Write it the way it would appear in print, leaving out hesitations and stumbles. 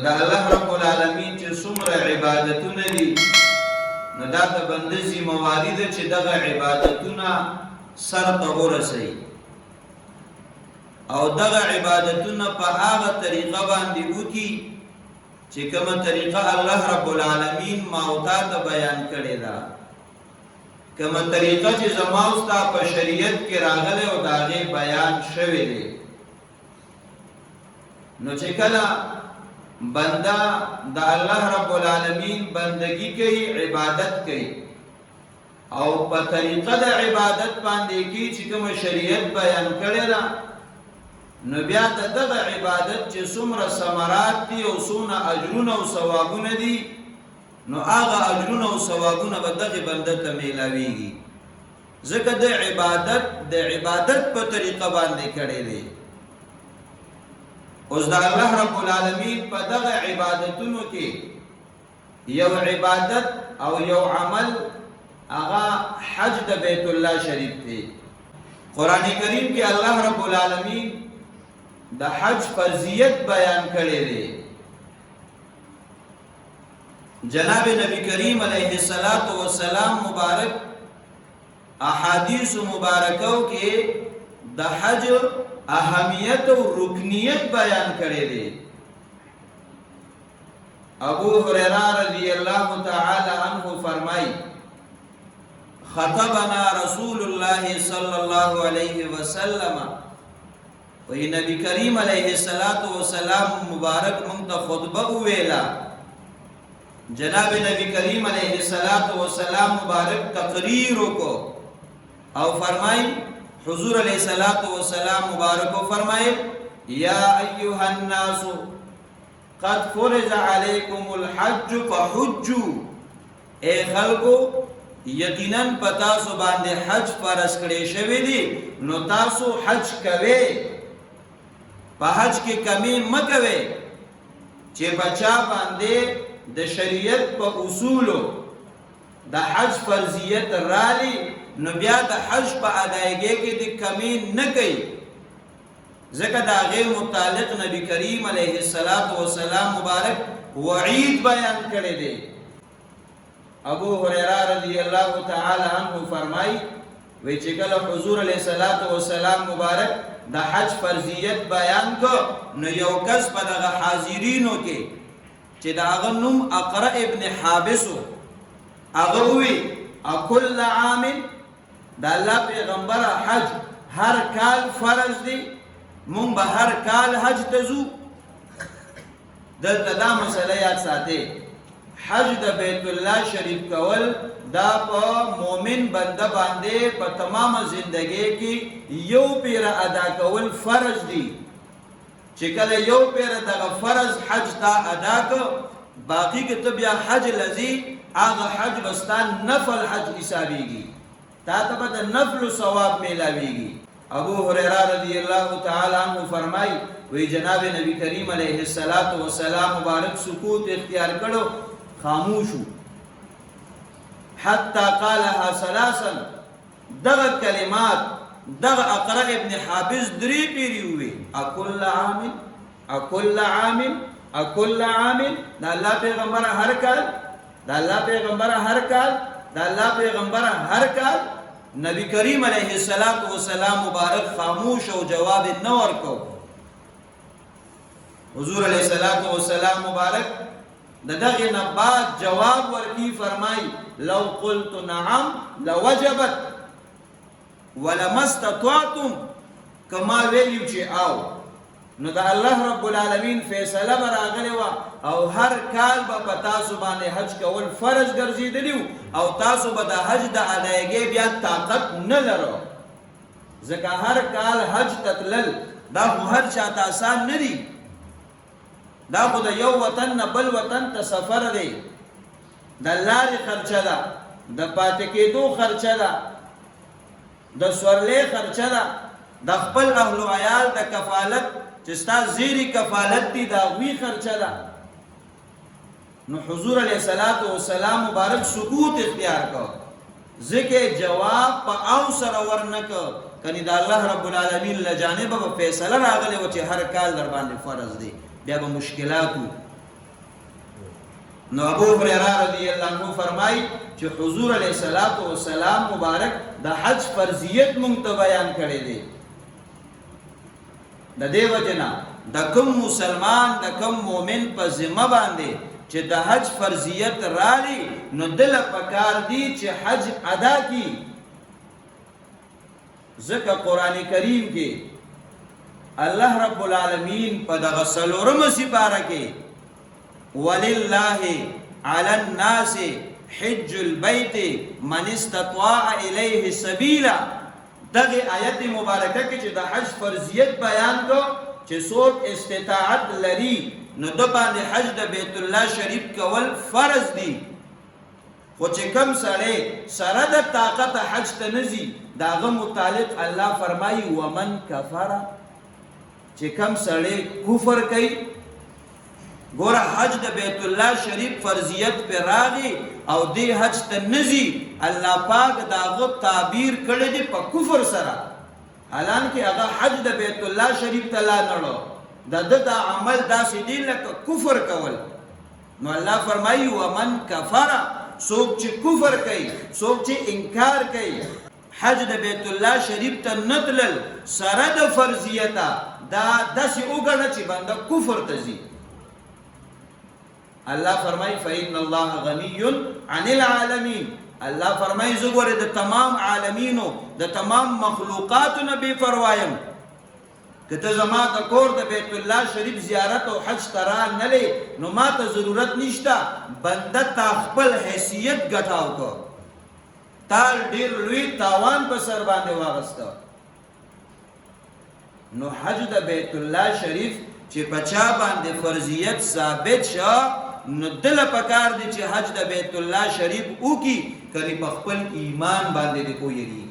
دا الله رب العالمین چې څومره عبادتونه دي نو دا د بنده ذمہواری ده چې دغه عبادتونه سر ته ورسوي او دغه عبادتونه په هغه طریقه باندې وکړي چې کومه طریقه الله رب العالمین ما او تا ته بیان کړې ده، کومه طریقه چې زما او ستا په شریعت کې راغله او د هغې بیان شوی دی. نو چې کله بنده د الله رب العالمین بندگی کوي، عبادت کوي او په طریقه د عبادت باندې کې چې کومه شریعت بیان کړې ده، نو بیا دغه عبادت چې څومره ثمرات دي او څونه اجرونه او ثوابونه دي، نو هغه اجرونه او ثوابونه به دغه بنده ته میلاویږي، ځکه د عبادت په طریقه باندې کړی دی. اوس د الله رب العالمین په دغه عبادتونو کې یو عبادت او یو عمل هغه حج د بیت الله شریف دی. قرآن کریم کې الله رب العالمین د حج فرضیت بیان کړی دی. جناب نبی کریم علیه السلام مبارک احادیث مبارکو کې د حج اهمیت او رکنیت بیان کړی دی. ابو هریره رضی الله تعالی عنہ فرمای خطبنا رسول الله صلی الله علیه وسلم، وی نبی کریم علیه السلام مبارک مونږ ته خطبه ویلا. جناب نبی کریم علیه السلام مبارک تقریر کو او فرمای حضور علیہ السلام مبارک فرمائے یا ایها الناس قد فرض علیکم الحج فحجوا، اے خلقو یقینا پتاسو باندې حج فرض کړی شوی دی، نو تاسو حج کوئ. په حج کې کمی مکوئ چې بچا باندې د شریعت په اصولو د حج فرضیت رالی، نو بیا د حج په ادایګۍ کې د کمی نه کوي، ځکه د هغې متعلق نبی کریم علیه السلام مبارک وعید بیان کړی دی. ابو هریره رضی الله تعالی عنہ فرمای وی چې کله حضور علیه السلام مبارک د حج فرضیت بیان کو، نو یو کس په دغه حاضرینو کې چې د هغه نوم اقرأ ابن حابس و، هغه وی اکل عام دا الله پیغمبر حج هر کال فرض دی، مونږ به هر کال حج ته ځو. دلته دا مسله یاد ساتئ، حج د بیت الله شریف کول دا په مومن بنده باندې په تمامه زندگی کې یو پیر ادا کول فرض دی، چې کله یو پیر دغه فرض حج تا ادا کو، باقی کې ته بیا حج لذي هغه حج بستان نفل حج حسابيږي، تا ته به د نفل ثواب میلاویږي. ابو هریره رضی الله تعالی عنہ فرمای وی جناب نبی کریم علیه السلام مبارک سکوت اختیار کړو، خاموشو، حتی قالها ثلاثا، دغه کلمات دغه اقرأ ابن حابس درې پیری وی اکل عام اکل عام اکل عام، دا الله پیغمبر هر کال، دا الله پیغمبر هر کال، دا الله پیغمبر هر کال. نبی کریم علیه السلام مبارک خاموش او جواب نه ورکو. حضور علیه السلام مبارک دغه نه بعد جواب ورکی فرمای لو قلت نعم لوجبت ولما استطعتم، کما ویلیو چې او نو دا الله رب العالمین فیصله راغلی و او هر کال به په تاسو باندې حج کول فرض ګرځېدلی او تاسو به د حج د ادایګۍ بیا طاقت نه لرو، ځکه هر کال حج تتلل دا خو هر چاته آسان نه دی، دا خو د یو وطن نه بل وطن ته سفر دی، د لارې خرچه ده، د پاتې کېدو خرچه ده، د سورلۍ خرچه ده، د خپل اهل و عیال د کفالت چې ستا زیری کفالت دی د هغوی خرچه ده. نو حضور علیه السلام مبارک سکوت اختیار کو، ځکه جواب په او سره ورنکو، کنی د الله رب العالمین له جانبه به فیصله راغلی و چې هر کال در باندې فرض دی، بیا به مشکلاتو نو ابو هريره رضی الله عنه فرمای چې حضور علیه الصلاۃ والسلام مبارک د حج فرضیت مونږ ته بیان کړی دی. د دې وجنا د کوم مسلمان د کوم مؤمن په ذمہ باندې چې د حج فرضیت رالی نو دل پکار دی چې حج ادا کی. ځکه قران کریم کې الله رب العالمین په دغه څلورمه سپاره کې ولله علی الناس حج البيت من استطاع الیه سبیلا دغه آیت مبارکه کې چې د حج فرضیت بیان کو چې څوک استطاعت لري نو د باندې حج د بیت الله شریف کول فرض دي. خو چې کم سره د طاقت حج ته نزي داغه متعلق الله فرمایي ومن کفر چې کم سره کفر کوي. ګوره حج د بیت الله شریف فرضیت پر راغی او دی حج ته نزي الله پاک داغه تعبیر کړی دی په کفر سره، حالانکه هغه حج د بیت الله شریف ته لا نړو د عمل داسې دی لکه کفر کول. نو الله فرمایي ومن کفر څوک چې کفر کوي څوک چې انکار کوي حج د بیت الله شریف ته نتلل سره د فرضیته دا داسې وګڼه چې بنده کفر ته ځي. الله فرمای فإن الله غنی عن العالمین. الله فرمای زګوره د تمام عالمینو د تمام مخلوقاتو نه بے پروايم. کته زما د کور د بیت الله شریف زیارت او حج ترا نه لې نو ما ته ضرورت نشته بنده تا خپل حیثیت ګټاو کو تال ډیر لوی تاوان په سر باندې واغسته. نو حج د بیت الله شریف چې پچا باندې فرضیت ثابت شو نو دل پکار دی چې حج د بیت الله شریف او کی کلی په خپل ایمان باندې دی کویږي.